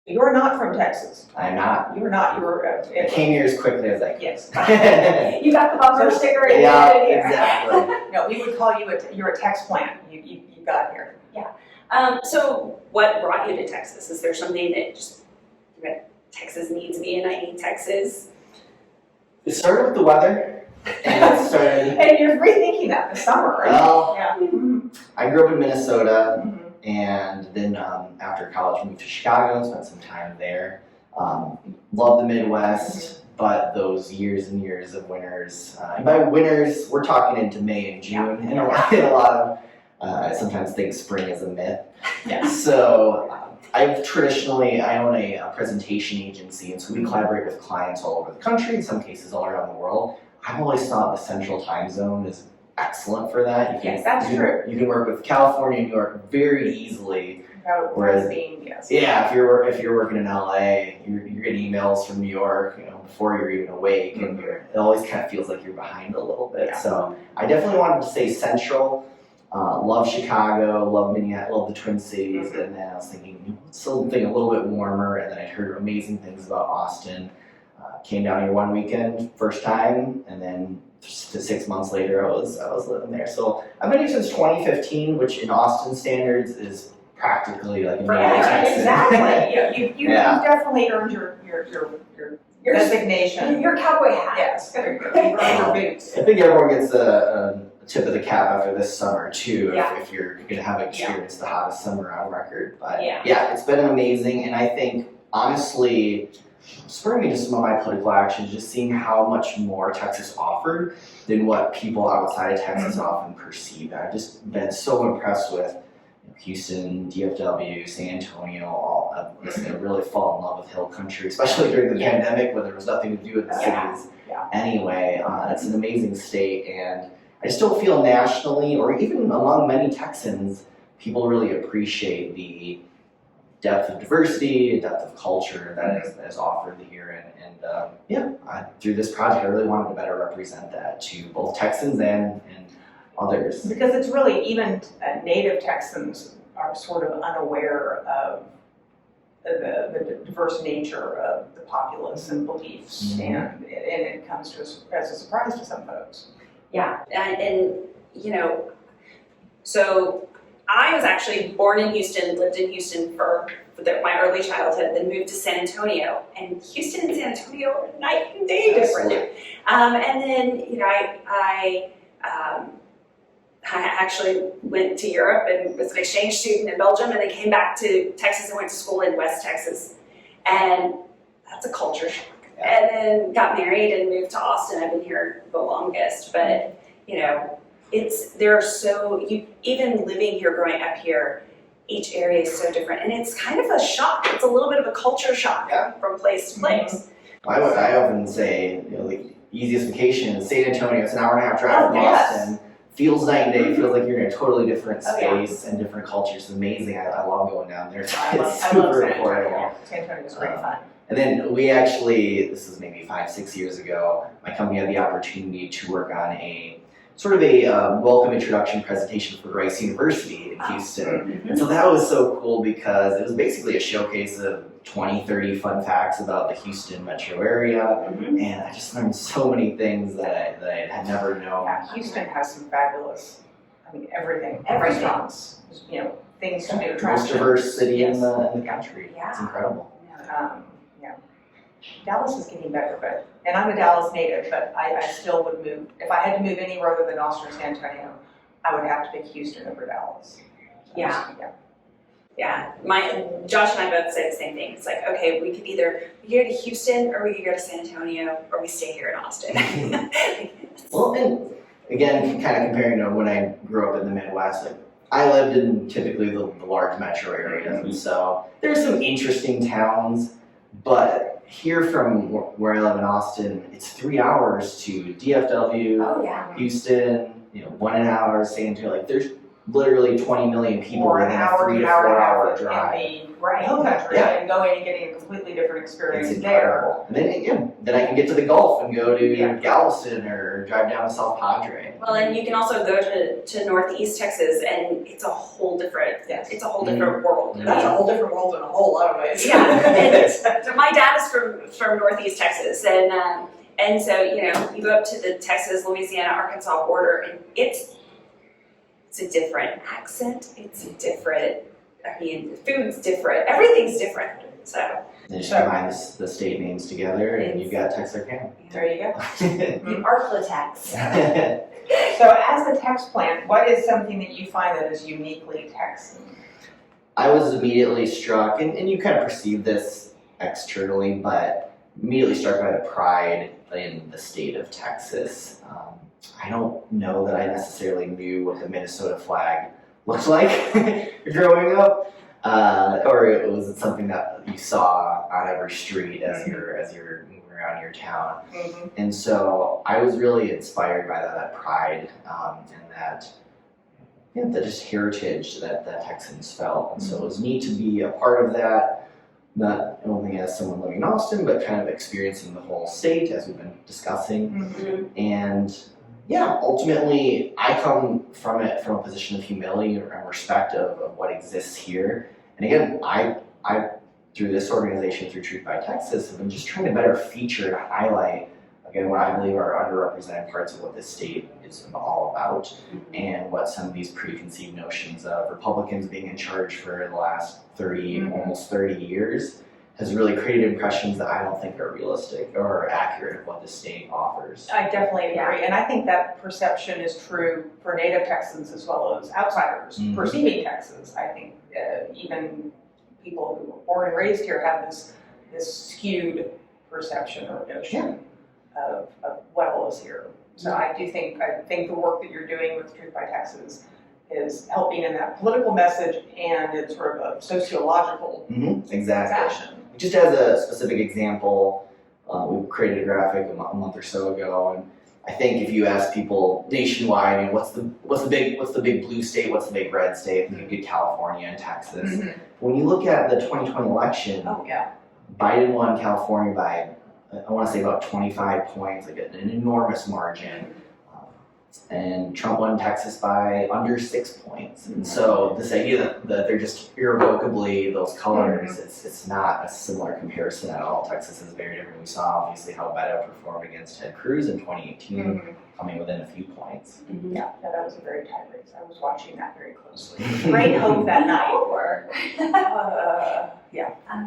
You're not from Texas. I'm not. You're not. I came here as quickly as I could. Yes. You got the bumper sticker in Yeah, here. exactly. No, we would call you you're a Tex plant. You got here. So what brought you to Texas? Is there something that Texas needs me and I need Texas? It started with the weather, and it started. And you're rethinking that this summer, right? Well, Yeah. Mm-hmm. I grew up in Minnesota, Mm-hmm. and then after college moved to Chicago, spent some time there. Love the Midwest, but those years and years of winters. And by winters, we're talking into May and June, and a lot of. I sometimes think spring is a myth. Yeah. So I own a presentation agency, and so we collaborate with clients all over the country, in some cases all around the world. I've always thought the central time zone is excellent for that. Yes, that's true. You can work with California and New York very easily. Whereas being, yes. Yeah, if you're working in LA, you're getting emails from New York, before you're even awake, and it always kind of feels like you're behind a little bit. Yeah. So I definitely wanted to say central. Love Chicago, love Minneapolis, love the Twin Cities, and then I was thinking something a little bit warmer, and then I heard amazing things about Austin. Came down here one weekend, first time, and then 6 months later I was living there. So I've been here since 2015, which in Austin standards is practically like a native Texan. Exactly. You've definitely earned your designation. Your cowboy hat. Yes, there you go. You've earned your boots. I think everyone gets a tip of the cap after this summer too, if you're going to have experienced the hottest summer on record. But yeah, it's been amazing, and I think honestly, spurring me to some of my political actions, just seeing how much more Texas offered than what people outside of Texas often perceive. I've just been so impressed with Houston, DFW, San Antonio, I really fall in love with hill country, especially during the pandemic when there was nothing to do with the cities. Anyway, it's an amazing state, and I still feel nationally, or even among many Texans, people really appreciate the depth of diversity, depth of culture that is offered here. And through this project, I really wanted to better represent that to both Texans and others. Because it's really, even native Texans are sort of unaware of the diverse nature of the populace and beliefs, and it comes to us as a surprise to some folks. Yeah, and so I was actually born in Houston, lived in Houston for my early childhood, then moved to San Antonio. And Houston and San Antonio are night and day different. And then, I actually went to Europe and was an exchange student in Belgium, and then came back to Texas and went to school in West Texas. And that's a culture shock. And then got married and moved to Austin. I've been here the longest, but even living here, growing up here, each area is so different, and it's kind of a shock. It's a little bit of a culture shock from place to place. I often say, the easiest vacation is San Antonio. It's an hour and a half drive from Austin. Feels night and day. Feels like you're in a totally different space and different culture. It's amazing. I love going down there. It's super affordable. San Antonio is great fun. And then we actually, this is maybe 5-6 years ago, my company had the opportunity to work on a sort of a welcome introduction presentation for Rice University in Houston. And so that was so cool because it was basically a showcase of 20-30 fun facts about the Houston metro area. And I just learned so many things that I had never known. Yeah, Houston has some fabulous, everything. Restaurants, things to do. Most diverse city in the country. Yeah. It's incredible. Dallas is getting better, and I'm a Dallas native, but I still would move. If I had to move anywhere other than Austin or San Antonio, I would have to pick Houston over Dallas. Yeah. Josh and I both say the same thing. It's like, okay, we could either go to Houston, or we could go to San Antonio, or we stay here in Austin. Well, and again, kind of comparing to when I grew up in the Midwest, I lived in typically the large metro areas, and so there's some interesting towns, but here from where I live in Austin, it's 3 hours to DFW, Houston, 1.5 hours, San Antonio. literally 20 million people Or an within a hour, 3 to 4 hour and a half hour in drive. the hill country Yeah. and going and getting a completely different experience It's there. incredible. And then again, then I can get to the Gulf and go to Yeah. Galveston or drive down to South Padre. Well, and you can also go to Northeast Texas, and it's a whole different, Yes. it's a whole different world. That's a whole different world in a whole lot of ways. Yeah, and so my dad is from Northeast Texas, and so you go up to the Texas, Louisiana, Arkansas border, and it's a different accent. It's a different. I mean, the food's different. Everything's different. So Then you combine the state names together and you've got Texarkana. There you go. the Arklatex. So as a Tex plant, what is something that you find that is uniquely Texan? I was immediately struck, and you kind of perceive this externally, but immediately struck by the pride in the state of Texas. I don't know that I necessarily knew what the Minnesota flag looked like growing up, or it was something that you saw on every street as you're moving around your town. Mm-hmm. And so I was really inspired by that pride and that just heritage that Texans felt. And so it was neat to be a part of that, not only as someone living in Austin, but kind of experiencing the whole state as we've been discussing. Mm-hmm. And yeah, ultimately, I come from it from a position of humility and respect of what exists here. And again, I through this organization, through Truth by Texas, have been just trying to better feature and highlight, again, what I believe are underrepresented parts of what this state is all about, and what some of these preconceived notions of Republicans being in charge for the last 30, almost 30 years, has really created impressions that I don't think are realistic or accurate of what the state offers. I definitely agree, and I think that perception is true for native Texans as well as outsiders perceiving Texas. I think even people who were born and raised here have this skewed perception or notion of what all is here. So I think the work that you're doing with Truth by Texas is helping in that political message and in sort of a sociological Exactly. fashion. Just as a specific example, we created a graphic a month or so ago, and I think if you ask people nationwide, what's the big blue state, what's the big red state, I think you get California and Texas. Mm-hmm. When you look at the 2020 election, Biden won California by I want to say about 25 points, like an enormous margin. And Trump won Texas by under 6 points. And so this idea that they're just irrevocably those colors, it's not a similar comparison at all. Texas is very different. We saw obviously how Beto performed against Ted Cruz in 2018, coming within a few points. Yeah, that was a very tight race. I was watching that very closely. Great hope that night.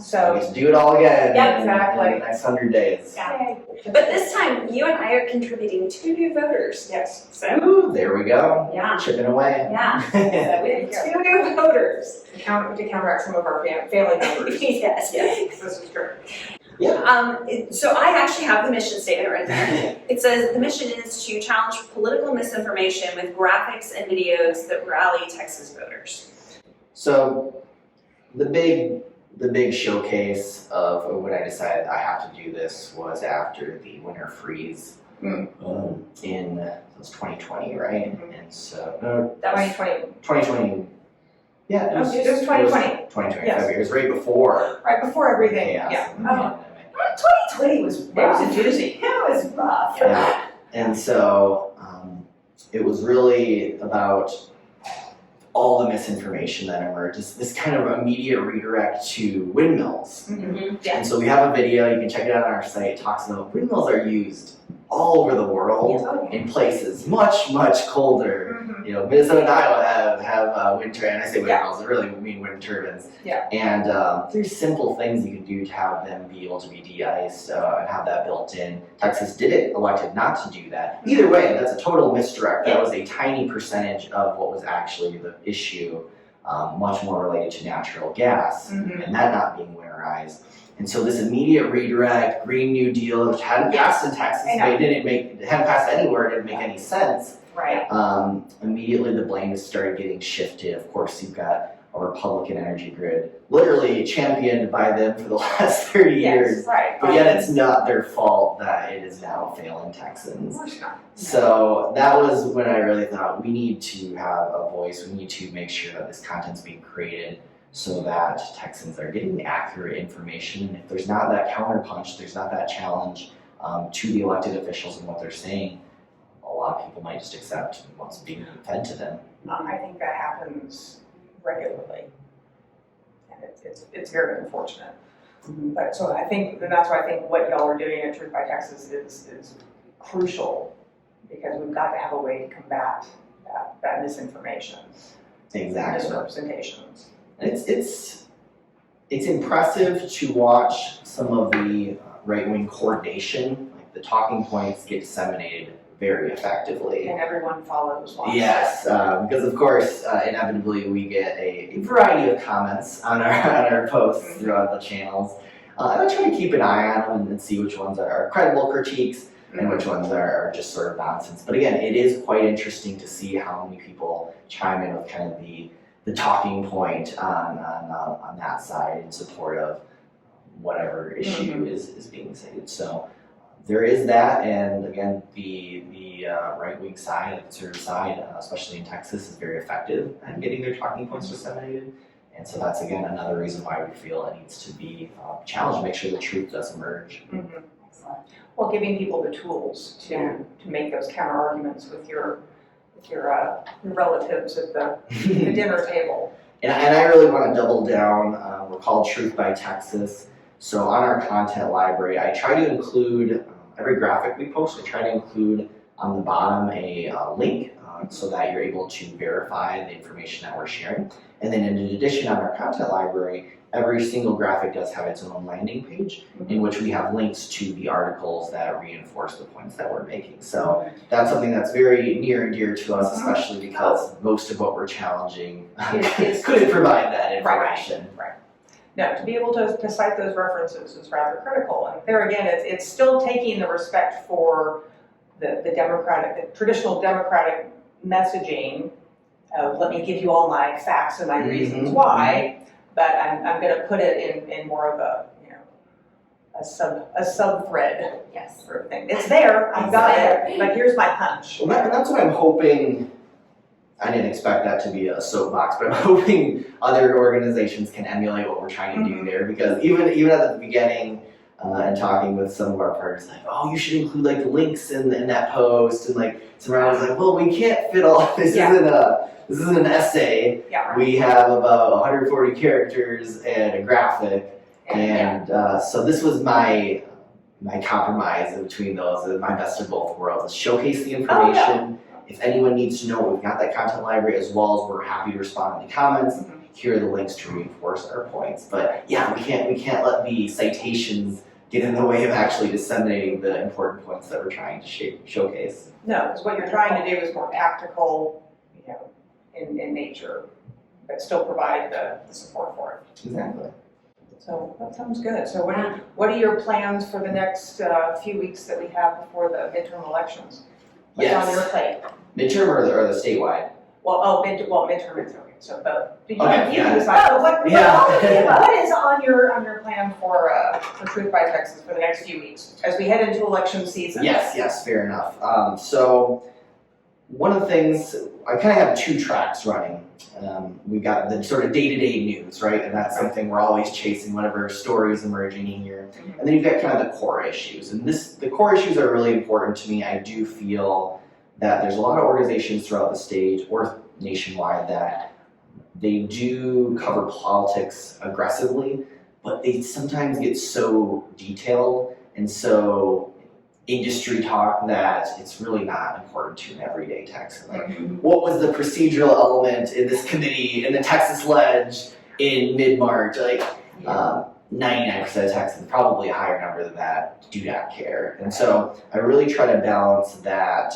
So we get to do it all again Yeah, exactly. in the next 100 days. Yeah. But this time, you and I are contributing 2 new voters. yes. So Ooh, there we go. Yeah. Chipping away. yeah, so we have 2 new voters. To counteract some of our family members. Yes. Yes, this is true. So I actually have the mission statement right there. It says the mission is to challenge political misinformation with graphics and videos that rally Texas voters. So the big showcase of when I decided I have to do this was after the winter freeze in it was 2020, right? And so That was 2020. Yeah, It was 2020. 2020 Yes. February. It was right before Right before everything. chaos. Yeah. and the pandemic. 2020 was It was a doozy. It was rough. Yeah. And so it was really about all the misinformation that emerged, this kind of immediate redirect to windmills. Yeah. And so we have a video, you can check it out on our site, it talks about windmills are used all over the world in places much, much colder. Minnesota and Iowa have wind turbines, and I say windmills, I really mean wind turbines. Yeah. And there's simple things you can do to have them be able to be de-iced and have that built in. Texas elected not to do that. Either way, that's a total misdirect. That was a tiny percentage of what was actually the issue, much more related to natural gas and that not being winterized. And so this immediate redirect, Green New Deal, which hadn't passed in Texas, it hadn't passed anywhere, it didn't make any sense. Right. Immediately the blame has started getting shifted. Of course, you've got a Republican energy grid, literally championed by them for the last 30 years. Yes, right. But yet it's not their fault that it is now failing Texans. Of course not. So that was when I really thought we need to have a voice. We need to make sure that this content's being created so that Texans are getting accurate information. And if there's not that counterpunch, there's not that challenge to the elected officials and what they're saying, a lot of people might just accept what's being fed to them. I think that happens regularly, and it's very unfortunate. But so I think, and that's why I think what y'all are doing at Truth by Texas is crucial, because we've got to have a way to combat that misinformation, Exactly. misrepresentations. It's impressive to watch some of the right-wing coordination, like the talking points get disseminated very effectively. And everyone follows one. Yes, because of course, inevitably we get a variety of comments on our posts throughout the channels. And I try to keep an eye on them and see which ones are credible critiques and which ones are just sort of nonsense. But again, it is quite interesting to see how many people chime in with kind of the talking point on that side in support of whatever issue is being stated. So there is that, and again, the right-wing side, the conservative side, especially in Texas, is very effective at getting their talking points disseminated. And so that's, again, another reason why we feel it needs to be challenged to make sure the truth does emerge. Mm-hmm. Well, giving people the tools to make those counter arguments with your relatives at the dinner table. And I really want to double down. We're called Truth by Texas. So on our content library, I try to include every graphic we post. I try to include on the bottom a link so that you're able to verify the information that we're sharing. And then in addition, on our content library, every single graphic does have its own landing page in which we have links to the articles that reinforce the points that we're making. So that's something that's very near and dear to us, especially because most of what we're challenging couldn't provide that information. Right. No, to be able to cite those references is rather critical. And there again, it's still taking the respect for the traditional democratic messaging of let me give you all my facts and my reasons why, but I'm going to put it in more of a sub thread sort of thing. It's there, I've got it, but here's my punch. Well, that's what I'm hoping. I didn't expect that to be a soapbox, but I'm hoping other organizations can emulate what we're trying to do there, because even at the beginning and talking with some of our partners, like, oh, you should include like the links in that post, and like someone was like, well, we can't fit all this isn't an essay. Yeah, right. We have about 140 characters and a graphic, and so this was my compromise between those, my best of both worlds, is showcase the information. If anyone needs to know, we've got that content library, as well as we're happy to respond in the comments. Here are the links to reinforce our points. But yeah, we can't let the citations get in the way of actually disseminating the important points that we're trying to showcase. No, because what you're trying to do is more tactical, in nature, but still provide the support for it. Exactly. So that sounds good. So what are your plans for the next few weeks that we have before the midterm elections? What's on your plate? Midterm or the statewide? Well, midterm is okay. So both. You Okay, decide. What is on your plan for Truth by Texas for the next few weeks as we head into election season? Yes, fair enough. So one of the things, I kind of have two tracks running. We've got the sort of day-to-day news, right? And that's something we're always chasing, whatever stories emerging in here. And then you've got kind of the core issues. And the core issues are really important to me. I do feel that there's a lot of organizations throughout the state or nationwide that they do cover politics aggressively, but they sometimes get so detailed and so industry talk that it's really not important to an everyday Texan. Like, what was the procedural element in this committee in the Texas Ledge in mid-March? Like, 99% of Texans, probably a higher number than that, do not care. And so I really try to balance that.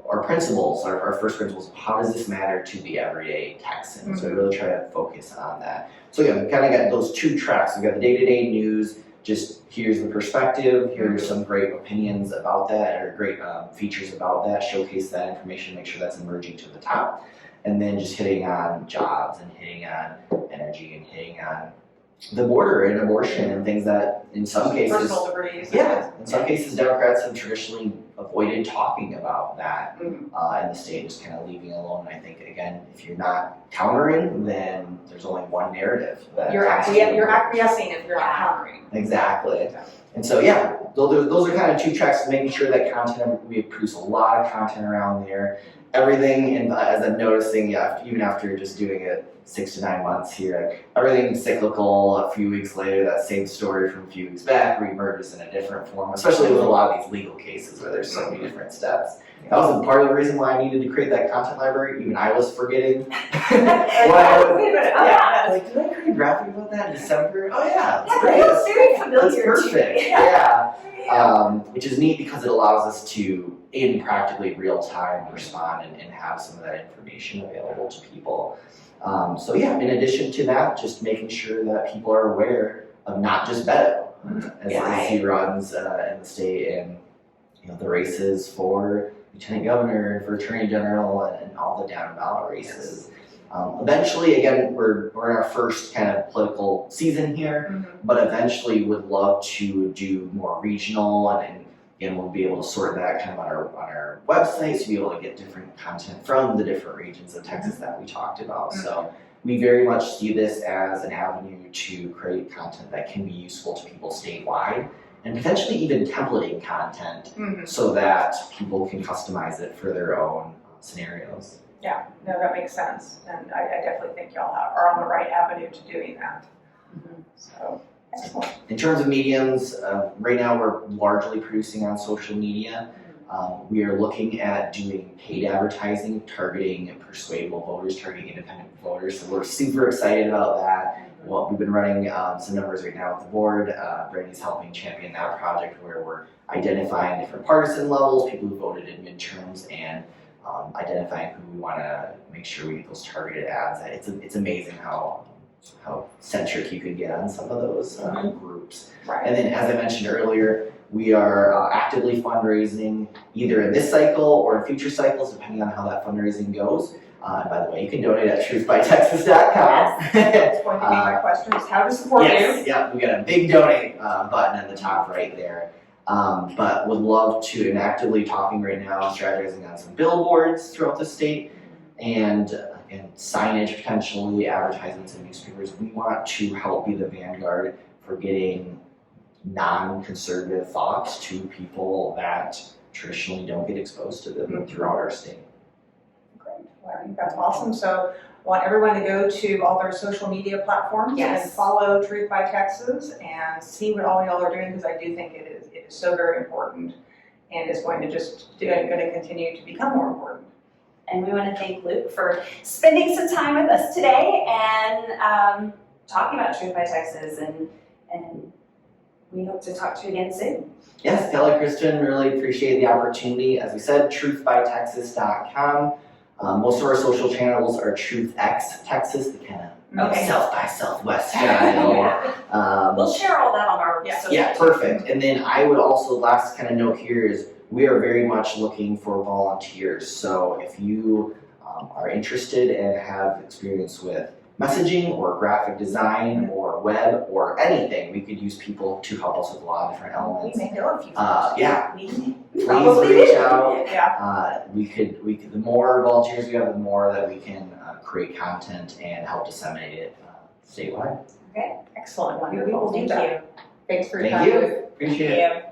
Our principles, our first principles, how does this matter to the everyday Texan? So I really try to focus on that. So yeah, we kind of got those two tracks. We've got the day-to-day news, just here's the perspective, here are some great opinions about that, or great features about that, showcase that information, make sure that's emerging to the top, and then just hitting on jobs and hitting on energy and hitting on the border and abortion and things that in some cases, Personal liberties. in some cases Democrats have traditionally avoided talking about that in the state, just kind of leaving it alone. And I think, again, if you're not countering, then there's only one narrative. You're acquiescing if you're not countering. Exactly. And so, yeah, those are kind of two tracks, making sure that content, we produce a lot of content around there. Everything, and as I'm noticing, even after just doing it 6 to 9 months here, everything's cyclical. A few weeks later, that same story from a few weeks back reemerges in a different form, especially with a lot of these legal cases where there's so many different steps. That was part of the reason why I needed to create that content library. Even I was forgetting. Wait a minute. Like, did I create a graphic about that in December? Oh yeah, that's great. That feels very familiar. That's perfect. Yeah. Which is neat because it allows us to, in practically real time, respond and have some of that information available to people. So yeah, in addition to that, just making sure that people are aware of not just Beto, as he runs in the state, and the races for lieutenant governor and for attorney general and all the down ballot races. Eventually, again, we're in our first kind of political season here, but eventually would love to do more regional, and again, we'll be able to sort that kind of on our website to be able to get different content from the different regions of Texas that we talked about. So we very much see this as an avenue to create content that can be useful to people statewide, and potentially even templating content so that people can customize it for their own scenarios. Yeah, no, that makes sense, and I definitely think y'all are on the right avenue to doing that. So, excellent. In terms of mediums, right now we're largely producing on social media. We are looking at doing paid advertising, targeting persuadable voters, targeting independent voters, so we're super excited about that. Well, we've been running some numbers right now with the board. Brandy's helping champion that project where we're identifying different partisan levels, people who voted in midterms, and identifying who we want to make sure we get those targeted ads. It's amazing how centric you can get on some of those groups. Right. And then, as I mentioned earlier, we are actively fundraising either in this cycle or in future cycles, depending on how that fundraising goes. By the way, you can donate at truthbytexas.com. That's going to be my question, is how to support you. Yeah, we got a big donate button at the top right there. But would love to, and actively talking right now, strategizing on some billboards throughout the state, and signage, potentially advertisements in newspapers. We want to help be the vanguard for getting non-conservative thoughts to people that traditionally don't get exposed to them throughout our state. Great, well, I think that's awesome. So I want everyone to go to all their social media platforms and follow Truth by Texas and see what all y'all are doing, because I do think it is so very important, and it's going to continue to become more important. And we want to thank Luke for spending some time with us today and talking about Truth by Texas, and we hope to talk to you again soon. Yes, Kelly, Kristen, really appreciate the opportunity. As we said, truthbytexas.com. Most of our social channels are TruthX Texas, the kind of South by Southwest style. We'll share all that on our social Yeah, perfect. And then I would also, last kind of note here is, we are very much looking for volunteers. So if you are interested and have experience with messaging or graphic design or web or anything, we could use people to help us with a lot of different elements. We may know a few Please reach out. Yeah. We could. The more volunteers we have, the more that we can create content and help disseminate it statewide. Okay, excellent. Wonderful. Thank you. Thanks for your Thank time. you. Appreciate it. Thank you.